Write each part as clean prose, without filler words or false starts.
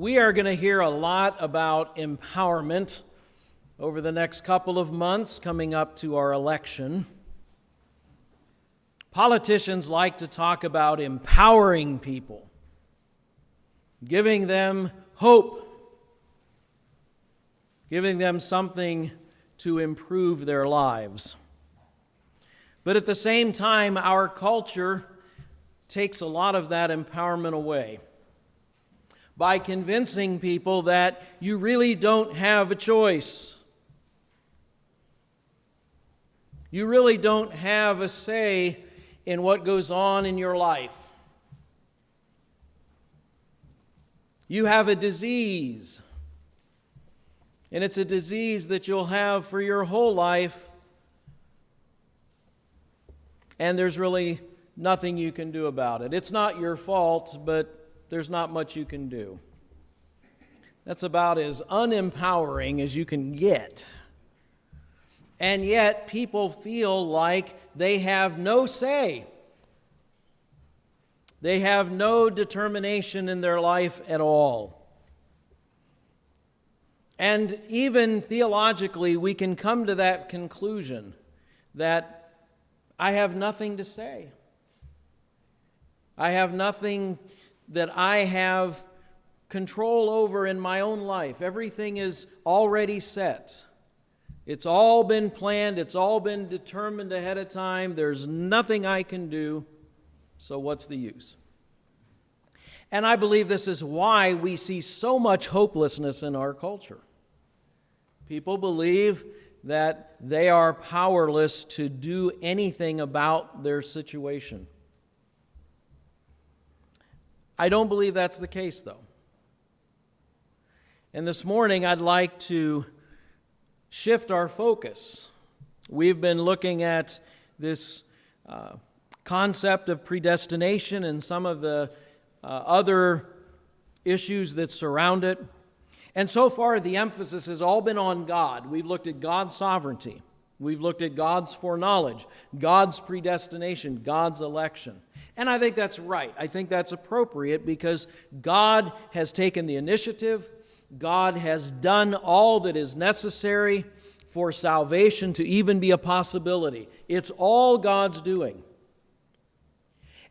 We are going to hear a lot about empowerment over the next couple of months coming up to our election. Politicians like to talk about empowering people, giving them hope, giving them something to improve their lives. But at the same time, our culture takes a lot of that empowerment away by convincing people that you really don't have a choice. You really don't have a say in what goes on in your life. You have a disease, and it's a disease that you'll have for your whole life, and there's really nothing you can do about it. It's not your fault, but there's not much you can do. That's about as unempowering as you can get. And yet, people feel like they have no say. They have no determination in their life at all. And even theologically, we can come to that conclusion that I have nothing to say. I have nothing that I have control over in my own life. Everything is already set. It's all been planned. It's all been determined ahead of time. There's nothing I can do. So what's the use? And I believe this is why we see so much hopelessness in our culture. People believe that they are powerless to do anything about their situation. I don't believe that's the case, though. And this morning, I'd like to shift our focus. We've been looking at this concept of predestination and some of the other issues that surround it. And so far, the emphasis has all been on God. We've looked at God's sovereignty. We've looked at God's foreknowledge, God's predestination, God's election. And I think that's right. I think that's appropriate because God has taken the initiative. God has done all that is necessary for salvation to even be a possibility. It's all God's doing.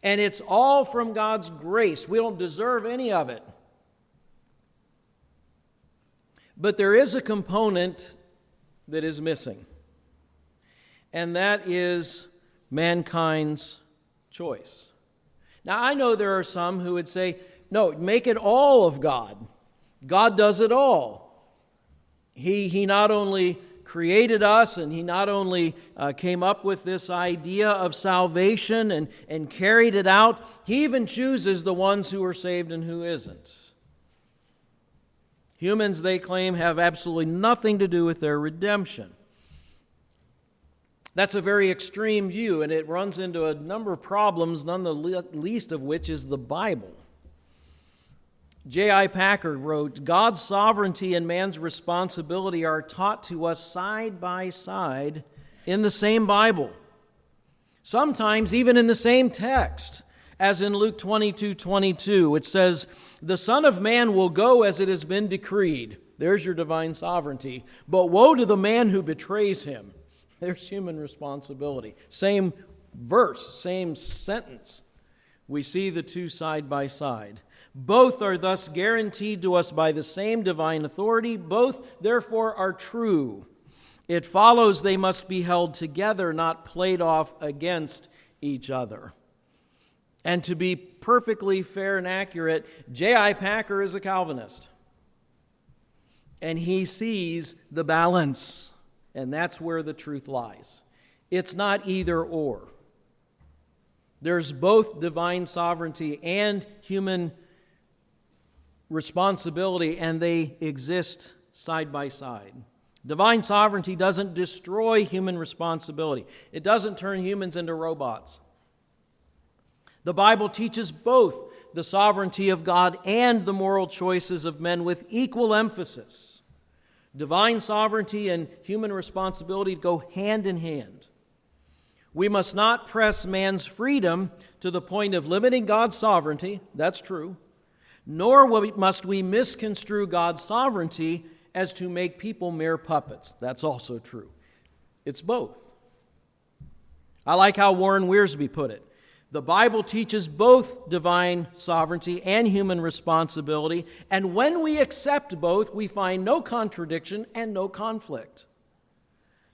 And it's all from God's grace. We don't deserve any of it. But there is a component that is missing. And that is mankind's choice. Now, I know there are some who would say, no, make it all of God. God does it all. He not only created us, and He not only came up with this idea of salvation and carried it out, He even chooses the ones who are saved and who isn't. Humans, they claim, have absolutely nothing to do with their redemption. That's a very extreme view, and it runs into a number of problems, none the least of which is the Bible. J.I. Packer wrote, God's sovereignty and man's responsibility are taught to us side by side in the same Bible, sometimes even in the same text, as in Luke 22:22. It says, the Son of Man will go as it has been decreed. There's your divine sovereignty. But woe to the man who betrays him. There's human responsibility. Same verse, same sentence. We see the two side by side. Both are thus guaranteed to us by the same divine authority. Both, therefore, are true. It follows they must be held together, not played off against each other. And to be perfectly fair and accurate, J.I. Packer is a Calvinist. And he sees the balance. And that's where the truth lies. It's not either or. There's both divine sovereignty and human responsibility, and they exist side by side. Divine sovereignty doesn't destroy human responsibility. It doesn't turn humans into robots. The Bible teaches both the sovereignty of God and the moral choices of men with equal emphasis. Divine sovereignty and human responsibility go hand in hand. We must not press man's freedom to the point of limiting God's sovereignty. That's true. nor must we misconstrue God's sovereignty as to make people mere puppets. That's also true. It's both. I like how Warren Wiersbe put it. The Bible teaches both divine sovereignty and human responsibility, and when we accept both, we find no contradiction and no conflict.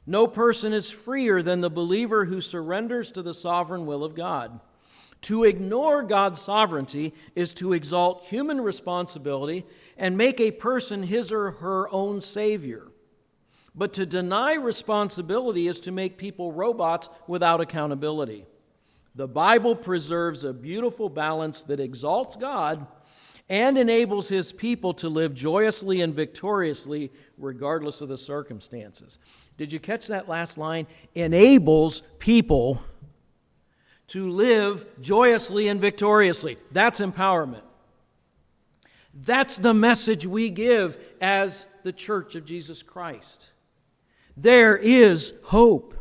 No person is freer than the believer who surrenders to the sovereign will of God. To ignore God's sovereignty is to exalt human responsibility and make a person his or her own savior. But to deny responsibility is to make people robots without accountability. The Bible preserves a beautiful balance that exalts God and enables His people to live joyously and victoriously regardless of the circumstances. Did you catch that last line? Enables people to live joyously and victoriously. That's empowerment. That's the message we give as the Church of Jesus Christ. There is hope.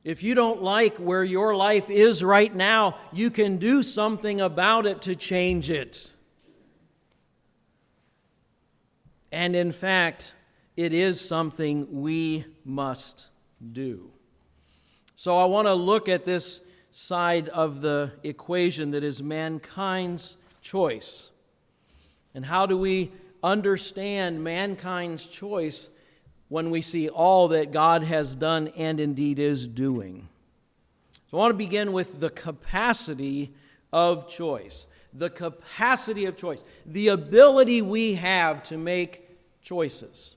If you don't like where your life is right now, you can do something about it to change it. And in fact, it is something we must do. So I want to look at this side of the equation that is mankind's choice. And how do we understand mankind's choice when we see all that God has done and indeed is doing? So I want to begin with the capacity of choice. The capacity of choice. The ability we have to make choices.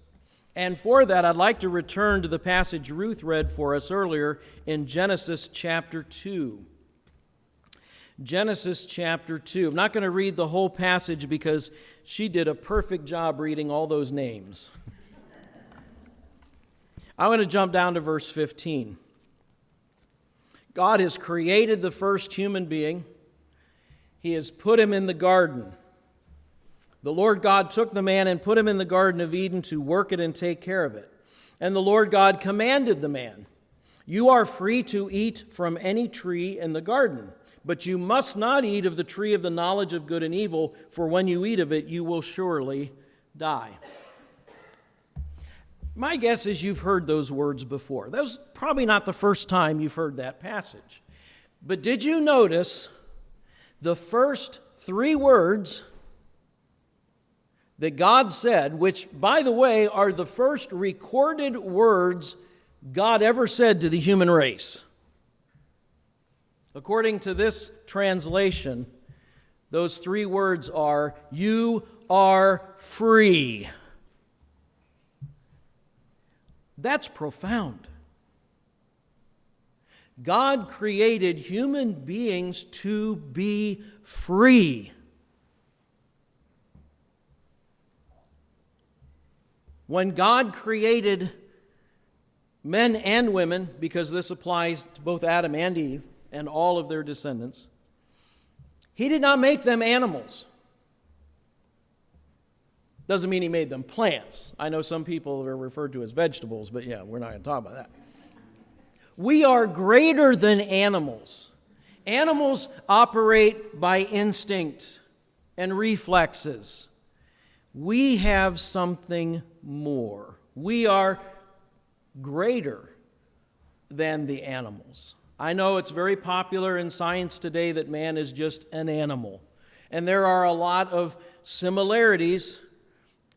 And for that, I'd like to return to the passage Ruth read for us earlier in Genesis chapter 2. Genesis chapter 2. I'm not going to read the whole passage because she did a perfect job reading all those names. I'm going to jump down to verse 15. God has created the first human being. He has put him in the garden. The Lord God took the man and put him in the Garden of Eden to work it and take care of it. And the Lord God commanded the man, "You are free to eat from any tree in the garden, but you must not eat of the tree of the knowledge of good and evil, for when you eat of it, you will surely die." My guess is you've heard those words before. That was probably not the first time you've heard that passage. But did you notice the first three words that God said, which, by the way, are the first recorded words God ever said to the human race? According to this translation, those three words are, "You are free." That's profound. God created human beings to be free. When God created men and women, because this applies to both Adam and Eve and all of their descendants, He did not make them animals. Doesn't mean He made them plants. I know some people are referred to as vegetables, but yeah, we're not going to talk about that. We are greater than animals. Animals operate by instinct and reflexes. We have something more. We are greater than the animals. I know it's very popular in science today that man is just an animal. And there are a lot of similarities,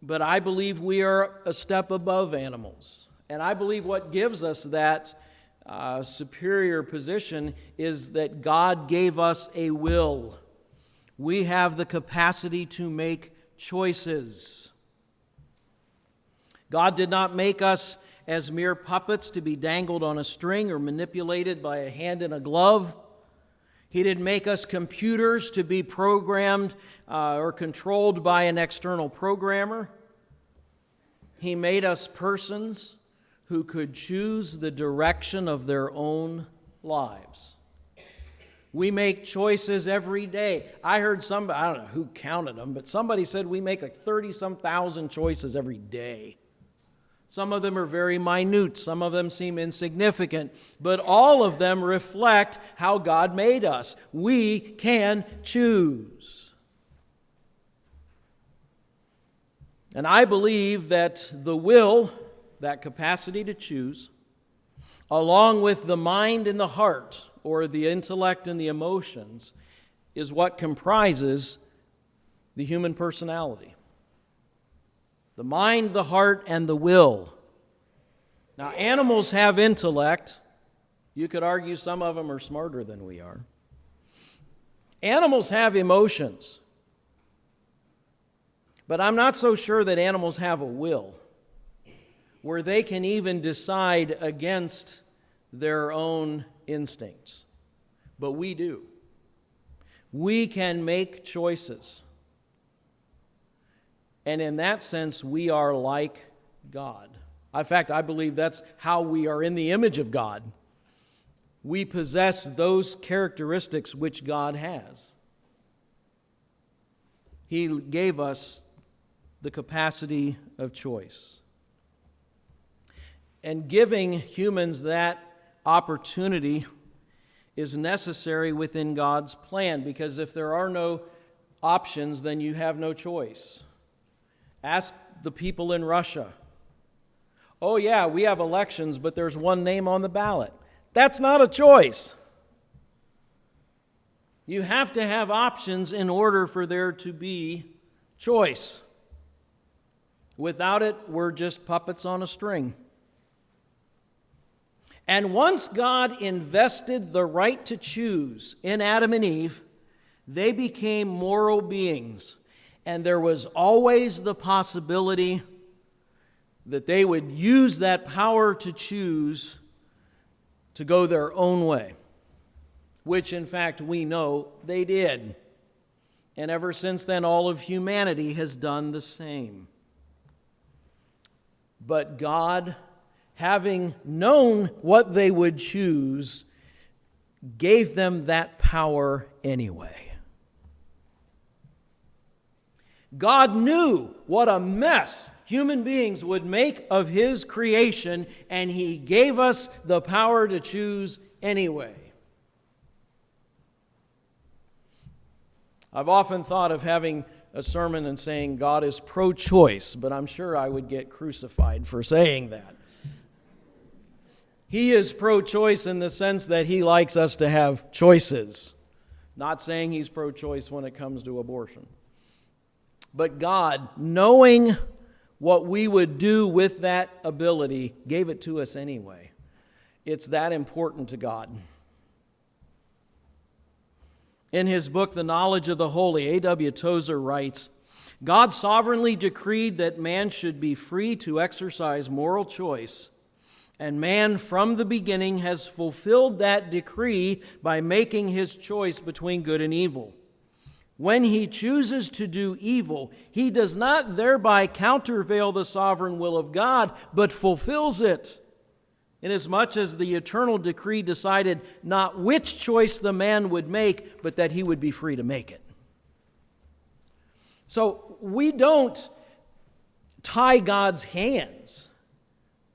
but I believe we are a step above animals. And I believe what gives us that superior position is that God gave us a will. We have the capacity to make choices. God did not make us as mere puppets to be dangled on a string or manipulated by a hand in a glove. He didn't make us computers to be programmed or controlled by an external programmer. He made us persons who could choose the direction of their own lives. We make choices every day. I heard somebody, I don't know who counted them, but somebody said we make like 30-some thousand choices every day. Some of them are very minute. Some of them seem insignificant. But all of them reflect how God made us. We can choose. And I believe that the will, that capacity to choose, along with the mind and the heart, or the intellect and the emotions, is what comprises the human personality. The mind, the heart, and the will. Now, animals have intellect. You could argue some of them are smarter than we are. Animals have emotions. But I'm not so sure that animals have a will where they can even decide against their own instincts. But we do. We can make choices. And in that sense, we are like God. In fact, I believe that's how we are in the image of God. We possess those characteristics which God has. He gave us the capacity of choice. And giving humans that opportunity is necessary within God's plan, because if there are no options, then you have no choice. Ask the people in Russia. Oh yeah, we have elections, but there's one name on the ballot. That's not a choice. You have to have options in order for there to be choice. Without it, we're just puppets on a string. And once God invested the right to choose in Adam and Eve, they became moral beings. And there was always the possibility that they would use that power to choose to go their own way, which in fact we know they did. And ever since then, all of humanity has done the same. But God, having known what they would choose, gave them that power anyway. God knew what a mess human beings would make of His creation, and He gave us the power to choose anyway. I've often thought of having a sermon and saying God is pro-choice, but I'm sure I would get crucified for saying that. He is pro-choice in the sense that He likes us to have choices. Not saying He's pro-choice when it comes to abortion. But God, knowing what we would do with that ability, gave it to us anyway. It's that important to God. In his book, The Knowledge of the Holy, A.W. Tozer writes, God sovereignly decreed that man should be free to exercise moral choice, and man from the beginning has fulfilled that decree by making his choice between good and evil. When he chooses to do evil, he does not thereby countervail the sovereign will of God, but fulfills it, inasmuch as the eternal decree decided not which choice the man would make, but that he would be free to make it. So we don't tie God's hands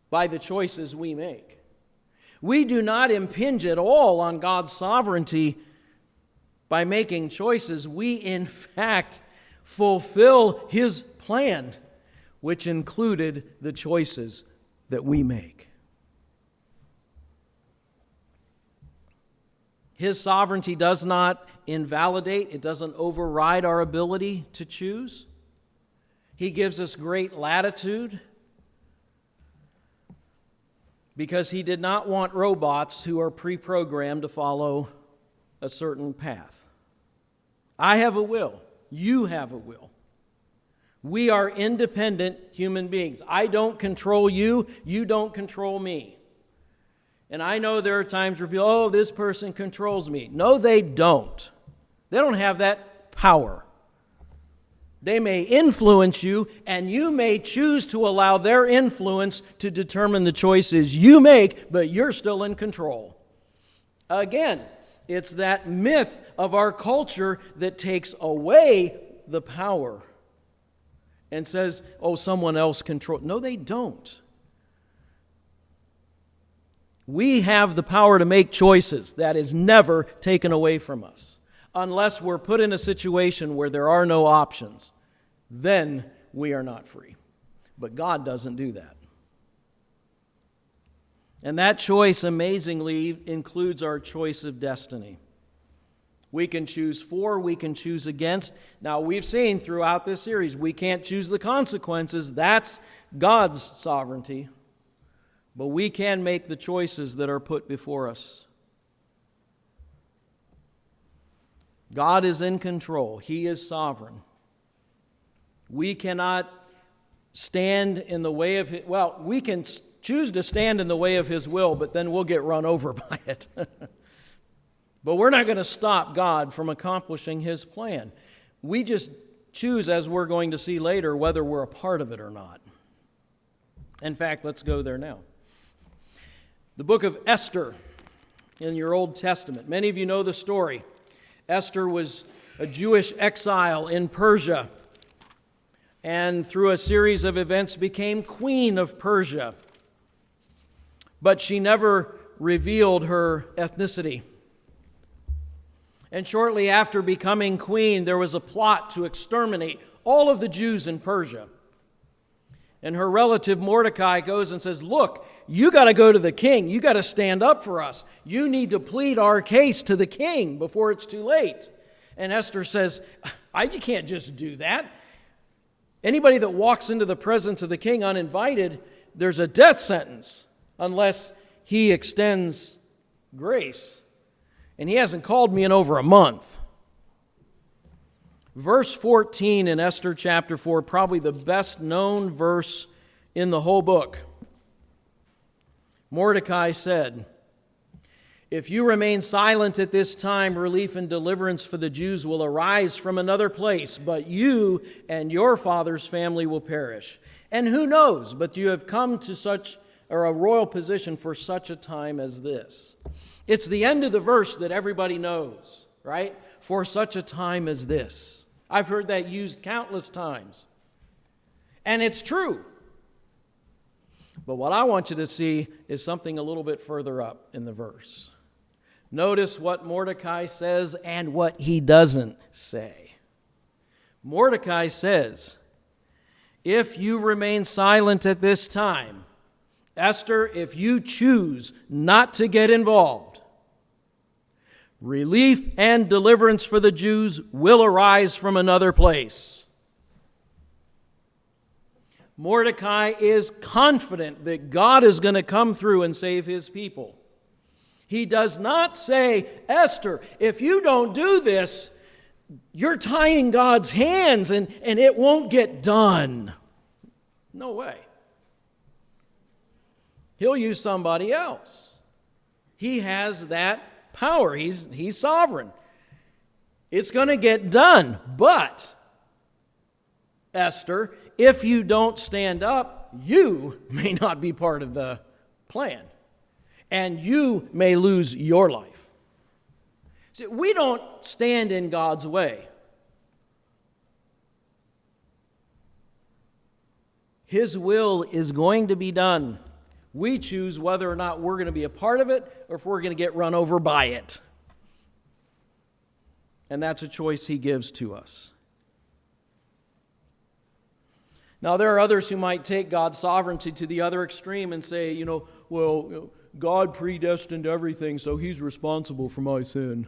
by the choices we make. We do not impinge at all on God's sovereignty by making choices. We, in fact, fulfill His plan, which included the choices that we make. His sovereignty does not invalidate, it doesn't override our ability to choose. He gives us great latitude because He did not want robots who are pre-programmed to follow a certain path. I have a will. You have a will. We are independent human beings. I don't control you. You don't control me. And I know there are times where people, oh, this person controls me. No, they don't. They don't have that power. They may influence you, and you may choose to allow their influence to determine the choices you make, but you're still in control. Again, it's that myth of our culture that takes away the power and says, oh, someone else controls. No, they don't. We have the power to make choices. That is never taken away from us. Unless we're put in a situation where there are no options, then we are not free. But God doesn't do that. And that choice, amazingly, includes our choice of destiny. We can choose for, we can choose against. Now, we've seen throughout this series, we can't choose the consequences. That's God's sovereignty. But we can make the choices that are put before us. God is in control. He is sovereign. We cannot stand in the way of His, well, we can choose to stand in the way of His will, but then we'll get run over by it. But we're not going to stop God from accomplishing His plan. We just choose, as we're going to see later, whether we're a part of it or not. In fact, let's go there now. The book of Esther in your Old Testament. Many of you know the story. Esther was a Jewish exile in Persia, and through a series of events became queen of Persia. But she never revealed her ethnicity. And shortly after becoming queen, there was a plot to exterminate all of the Jews in Persia. And her relative Mordecai goes and says, look, you got to go to the king. You got to stand up for us. You need to plead our case to the king before it's too late. And Esther says, you can't just do that. Anybody that walks into the presence of the king uninvited, there's a death sentence unless he extends grace. And he hasn't called me in over a month. Verse 14 in Esther chapter 4, probably the best known verse in the whole book. Mordecai said, if you remain silent at this time, relief and deliverance for the Jews will arise from another place, but you and your father's family will perish. And who knows, but you have come to such a royal position for such a time as this. It's the end of the verse that everybody knows, right? For such a time as this. I've heard that used countless times. And it's true. But what I want you to see is something a little bit further up in the verse. Notice what Mordecai says and what he doesn't say. Mordecai says, if you remain silent at this time, Esther, if you choose not to get involved, relief and deliverance for the Jews will arise from another place. Mordecai is confident that God is going to come through and save his people. He does not say, Esther, if you don't do this, you're tying God's hands and it won't get done. No way. He'll use somebody else. He has that power. He's sovereign. It's going to get done. But, Esther, if you don't stand up, you may not be part of the plan. And you may lose your life. See, we don't stand in God's way. His will is going to be done. We choose whether or not we're going to be a part of it or if we're going to get run over by it. And that's a choice he gives to us. Now, there are others who might take God's sovereignty to the other extreme and say, God predestined everything, so he's responsible for my sin.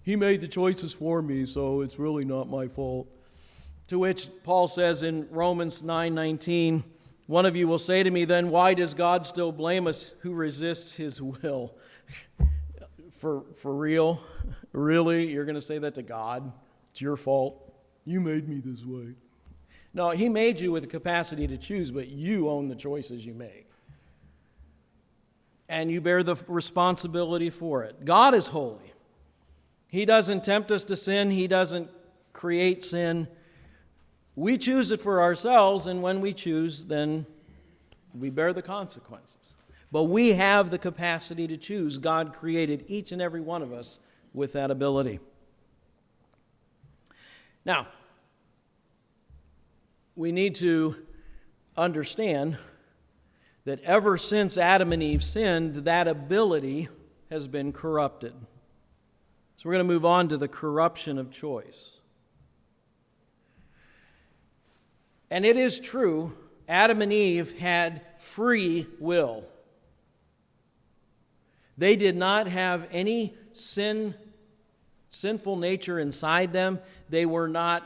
He made the choices for me, so it's really not my fault. To which Paul says in Romans 9:19, one of you will say to me, then why does God still blame us who resists his will? For real? Really? You're going to say that to God? It's your fault. You made me this way. No, he made you with the capacity to choose, but you own the choices you make. And you bear the responsibility for it. God is holy. He doesn't tempt us to sin. He doesn't create sin. We choose it for ourselves, and when we choose, then we bear the consequences. But we have the capacity to choose. God created each and every one of us with that ability. Now, we need to understand that ever since Adam and Eve sinned, that ability has been corrupted. So we're going to move on to the corruption of choice. And it is true, Adam and Eve had free will. They did not have any sinful nature inside them. They were not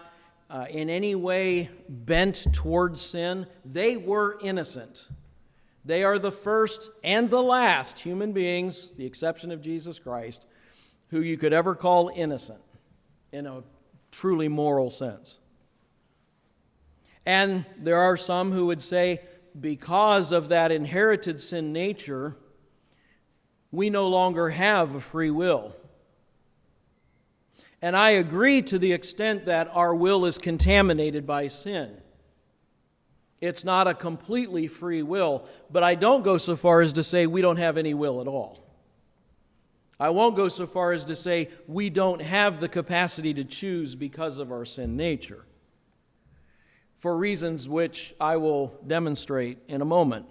in any way bent towards sin. They were innocent. They are the first and the last human beings, the exception of Jesus Christ, who you could ever call innocent in a truly moral sense. And there are some who would say, because of that inherited sin nature, we no longer have a free will. And I agree to the extent that our will is contaminated by sin. It's not a completely free will, but I don't go so far as to say we don't have any will at all. I won't go so far as to say we don't have the capacity to choose because of our sin nature, for reasons which I will demonstrate in a moment.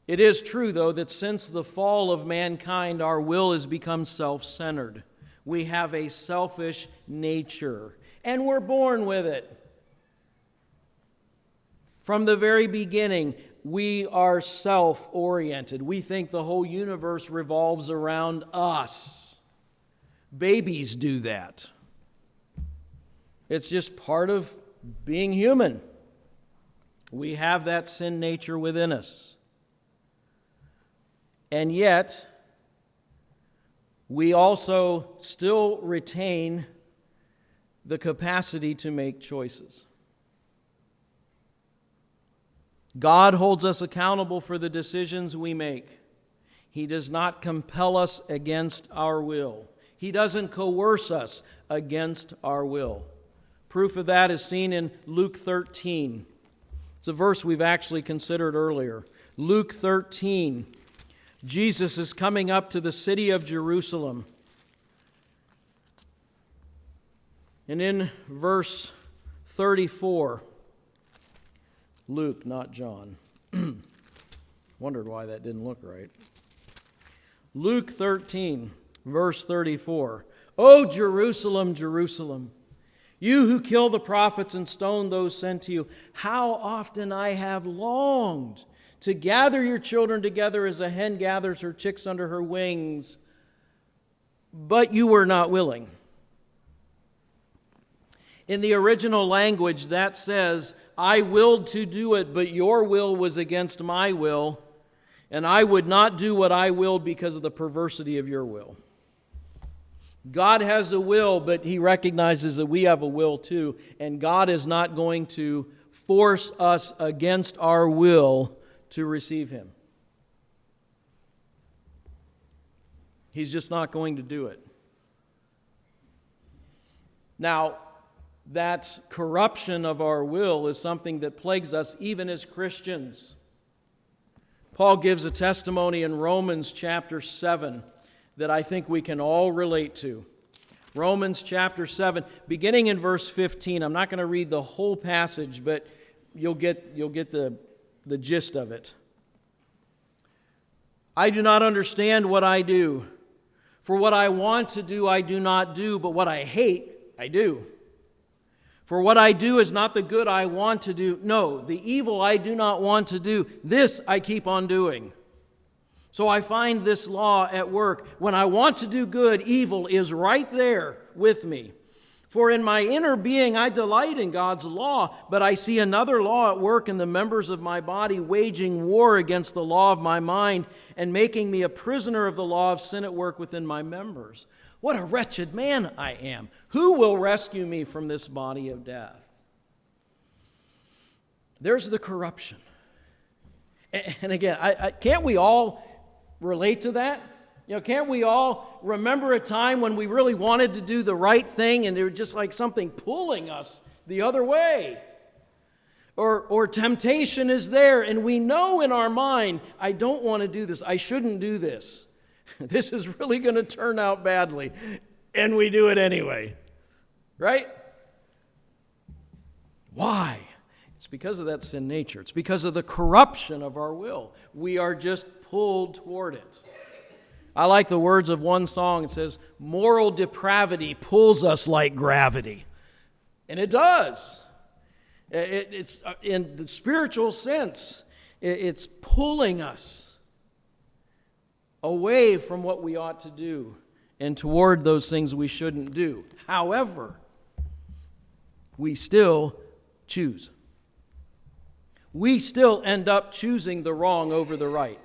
It is true, though, that since the fall of mankind, our will has become self-centered. We have a selfish nature, and we're born with it. From the very beginning, we are self-oriented. We think the whole universe revolves around us. Babies do that. It's just part of being human. We have that sin nature within us. And yet, we also still retain the capacity to make choices. God holds us accountable for the decisions we make. He does not compel us against our will. He doesn't coerce us against our will. Proof of that is seen in Luke 13. It's a verse we've actually considered earlier. Luke 13. Jesus is coming up to the city of Jerusalem. And in verse 34, Luke, not John. Wondered why that didn't look right. Luke 13, verse 34. O Jerusalem, Jerusalem, you who kill the prophets and stone those sent to you, how often I have longed to gather your children together as a hen gathers her chicks under her wings, but you were not willing. In the original language, that says, I willed to do it, but your will was against my will, and I would not do what I willed because of the perversity of your will. God has a will, but He recognizes that we have a will too, and God is not going to force us against our will to receive Him. He's just not going to do it. Now, that corruption of our will is something that plagues us even as Christians. Paul gives a testimony in Romans chapter 7 that I think we can all relate to. Romans chapter 7, beginning in verse 15. I'm not going to read the whole passage, but you'll get the gist of it. I do not understand what I do. For what I want to do, I do not do, but what I hate, I do. For what I do is not the good I want to do. No, the evil I do not want to do, this I keep on doing. So I find this law at work. When I want to do good, evil is right there with me. For in my inner being I delight in God's law, but I see another law at work in the members of my body, waging war against the law of my mind and making me a prisoner of the law of sin at work within my members. What a wretched man I am. Who will rescue me from this body of death? There's the corruption. And again, can't we all relate to that? You know, can't we all remember a time when we really wanted to do the right thing and there was just like something pulling us the other way? Or temptation is there and we know in our mind, I don't want to do this. I shouldn't do this. This is really going to turn out badly. And we do it anyway. Right? Why? It's because of that sin nature. It's because of the corruption of our will. We are just pulled toward it. I like the words of one song. It says, moral depravity pulls us like gravity. And it does. It's in the spiritual sense, it's pulling us away from what we ought to do and toward those things we shouldn't do. However, we still choose. We still end up choosing the wrong over the right.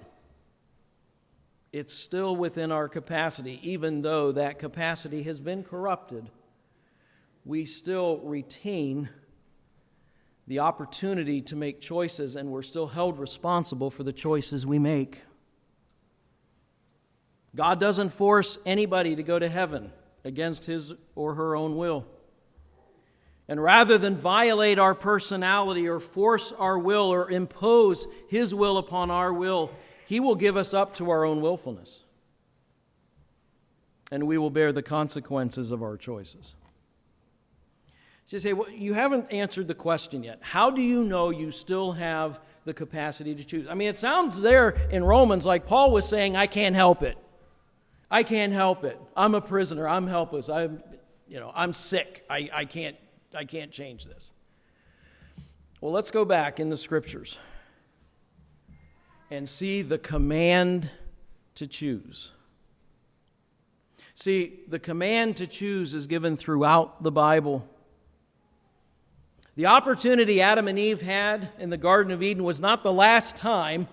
It's still within our capacity, even though that capacity has been corrupted. We still retain the opportunity to make choices, and we're still held responsible for the choices we make. God doesn't force anybody to go to heaven against his or her own will. And rather than violate our personality or force our will or impose his will upon our will, he will give us up to our own willfulness. And we will bear the consequences of our choices. So you say, well, you haven't answered the question yet. How do you know you still have the capacity to choose? I mean, it sounds there in Romans like Paul was saying, I can't help it. I can't help it. I'm a prisoner. I'm helpless. I'm sick. I can't change this. Well, let's go back in the Scriptures and see the command to choose. See, the command to choose is given throughout the Bible. The opportunity Adam and Eve had in the Garden of Eden was not the last time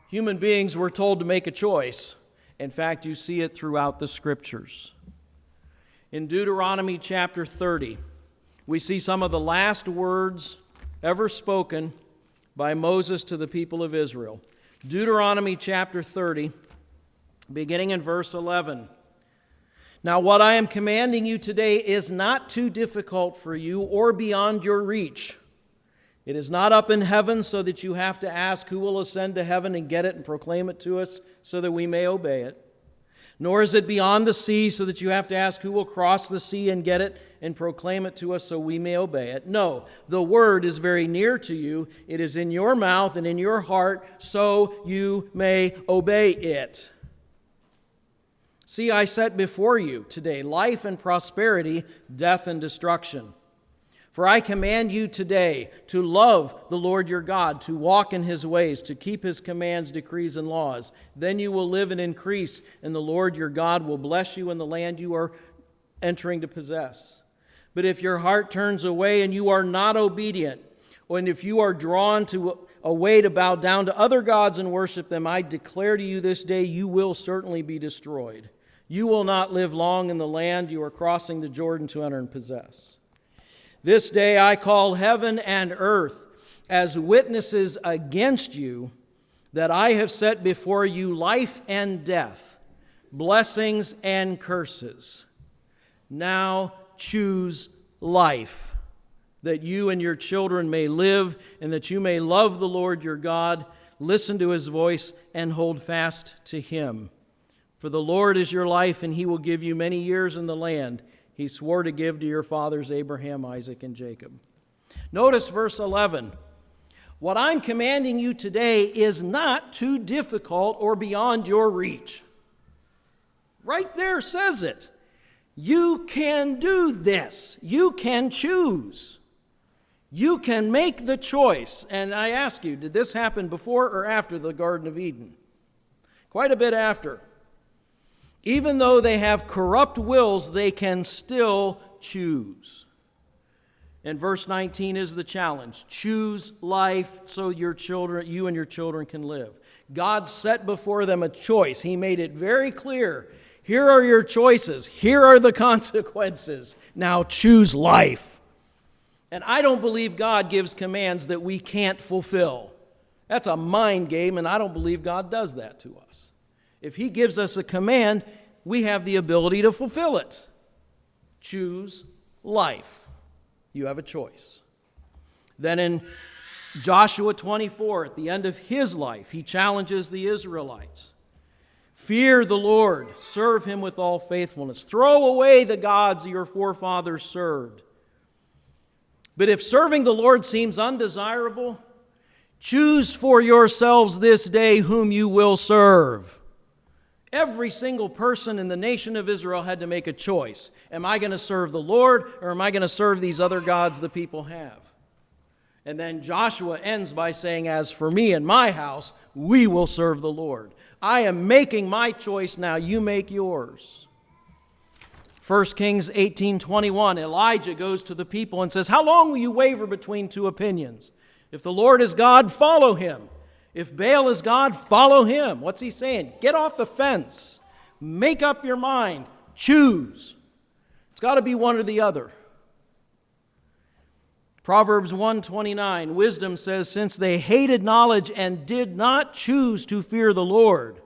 human beings were told to make a choice. In fact, you see it throughout the Scriptures. In Deuteronomy chapter 30, we see some of the last words ever spoken by Moses to the people of Israel. Deuteronomy chapter 30, beginning in verse 11. Now, what I am commanding you today is not too difficult for you or beyond your reach. It is not up in heaven so that you have to ask who will ascend to heaven and get it and proclaim it to us so that we may obey it. Nor is it beyond the sea so that you have to ask who will cross the sea and get it and proclaim it to us so we may obey it. No, the word is very near to you. It is in your mouth and in your heart so you may obey it. See, I set before you today life and prosperity, death and destruction. For I command you today to love the Lord your God, to walk in his ways, to keep his commands, decrees, and laws. Then you will live and increase, and the Lord your God will bless you in the land you are entering to possess. But if your heart turns away and you are not obedient, and if you are drawn away to bow down to other gods and worship them, I declare to you this day you will certainly be destroyed. You will not live long in the land you are crossing the Jordan to enter and possess. This day I call heaven and earth as witnesses against you that I have set before you life and death, blessings and curses. Now choose life, that you and your children may live, and that you may love the Lord your God, listen to his voice, and hold fast to him. For the Lord is your life, and he will give you many years in the land he swore to give to your fathers Abraham, Isaac, and Jacob. Notice verse 11. What I'm commanding you today is not too difficult or beyond your reach. Right there says it. You can do this. You can choose. You can make the choice. And I ask you, did this happen before or after the Garden of Eden? Quite a bit after. Even though they have corrupt wills, they can still choose. And verse 19 is the challenge. Choose life so you and your children can live. God set before them a choice. He made it very clear. Here are your choices. Here are the consequences. Now choose life. And I don't believe God gives commands that we can't fulfill. That's a mind game, and I don't believe God does that to us. If he gives us a command, we have the ability to fulfill it. Choose life. You have a choice. Then in Joshua 24, at the end of his life, he challenges the Israelites. Fear the Lord, serve him with all faithfulness. Throw away the gods your forefathers served. But if serving the Lord seems undesirable, choose for yourselves this day whom you will serve. Every single person in the nation of Israel had to make a choice. Am I going to serve the Lord, or am I going to serve these other gods the people have? And then Joshua ends by saying, as for me and my house, we will serve the Lord. I am making my choice now, you make yours. 1 Kings 18:21, Elijah goes to the people and says, how long will you waver between two opinions? If the Lord is God, follow him. If Baal is God, follow him. What's he saying? Get off the fence. Make up your mind. Choose. It's got to be one or the other. Proverbs 1:29, wisdom says, since they hated knowledge and did not choose to fear the Lord,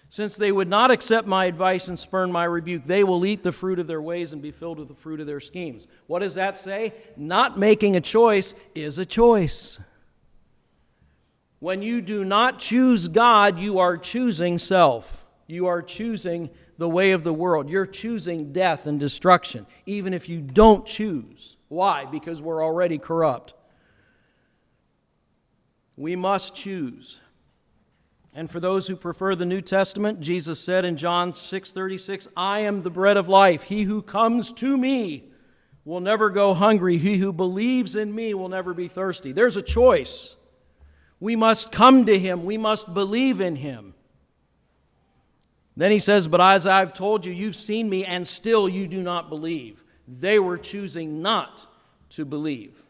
since they would not accept my advice and spurn my rebuke, they will eat the fruit of their ways and be filled with the fruit of their schemes. What does that say? Not making a choice is a choice. When you do not choose God, you are choosing self. You are choosing the way of the world. You're choosing death and destruction, even if you don't choose. Why? Because we're already corrupt. We must choose. And for those who prefer the New Testament, Jesus said in John 6:36, I am the bread of life. He who comes to me will never go hungry. He who believes in me will never be thirsty. There's a choice. We must come to him. We must believe in him. Then he says, but as I've told you, you've seen me and still you do not believe. They were choosing not to believe.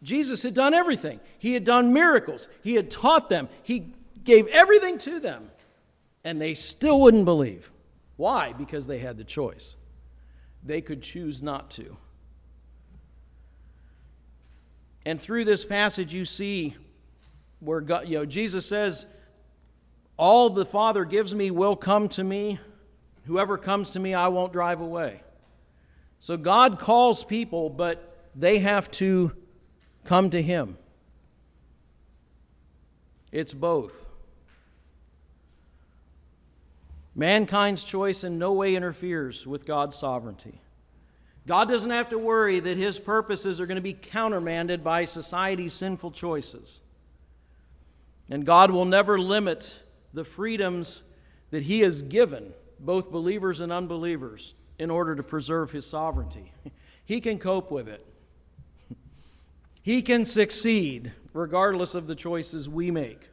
Jesus had done everything. He had done miracles. He had taught them. He gave everything to them. And they still wouldn't believe. Why? Because they had the choice. They could choose not to. And through this passage you see where God, Jesus says, all the Father gives me will come to me. Whoever comes to me, I won't drive away. So God calls people, but they have to come to him. It's both. Mankind's choice in no way interferes with God's sovereignty. God doesn't have to worry that his purposes are going to be countermanded by society's sinful choices. And God will never limit the freedoms that he has given, both believers and unbelievers, in order to preserve his sovereignty. He can cope with it. He can succeed regardless of the choices we make.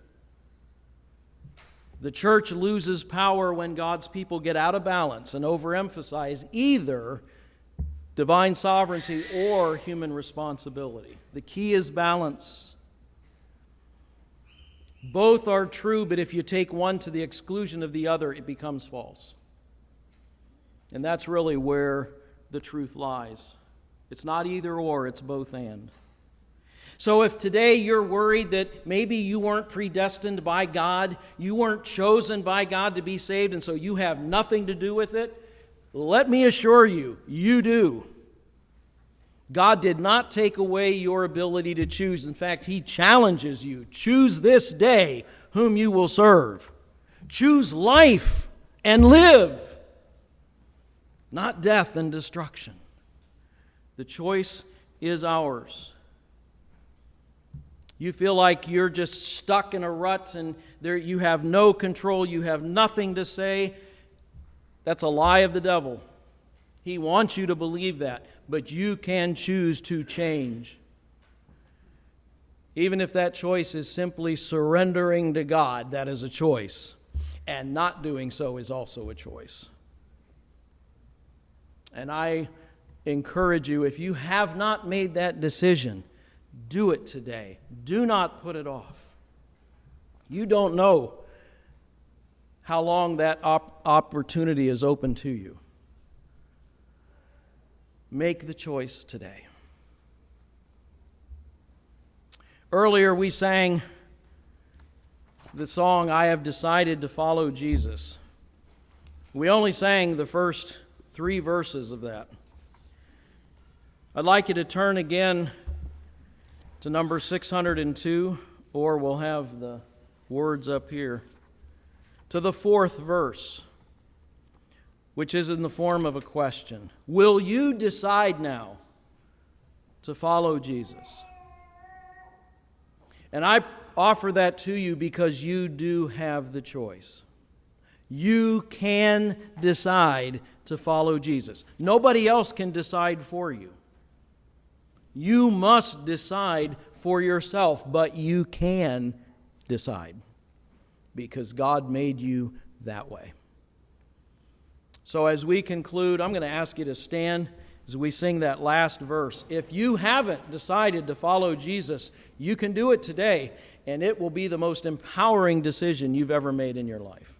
The church loses power when God's people get out of balance and overemphasize either divine sovereignty or human responsibility. The key is balance. Both are true, but if you take one to the exclusion of the other, it becomes false. And that's really where the truth lies. It's not either or, it's both and. So if today you're worried that maybe you weren't predestined by God, you weren't chosen by God to be saved, and so you have nothing to do with it, let me assure you, you do. God did not take away your ability to choose. In fact, he challenges you. Choose this day whom you will serve. Choose life and live, not death and destruction. The choice is ours. You feel like you're just stuck in a rut and you have no control, you have nothing to say. That's a lie of the devil. He wants you to believe that, but you can choose to change. Even if that choice is simply surrendering to God, that is a choice. And not doing so is also a choice. And I encourage you, if you have not made that decision, do it today. Do not put it off. You don't know how long that opportunity is open to you. Make the choice today. Earlier we sang the song, I Have Decided to Follow Jesus. We only sang the first 3 verses of that. I'd like you to turn again to number 602, or we'll have the words up here, to the 4th verse, which is in the form of a question. Will you decide now to follow Jesus. And I offer that to you because you do have the choice. You can decide to follow Jesus. Nobody else can decide for you. You must decide for yourself, but you can decide because God made you that way. So as we conclude, I'm going to ask you to stand as we sing that last verse. If you haven't decided to follow Jesus, you can do it today, and it will be the most empowering decision you've ever made in your life.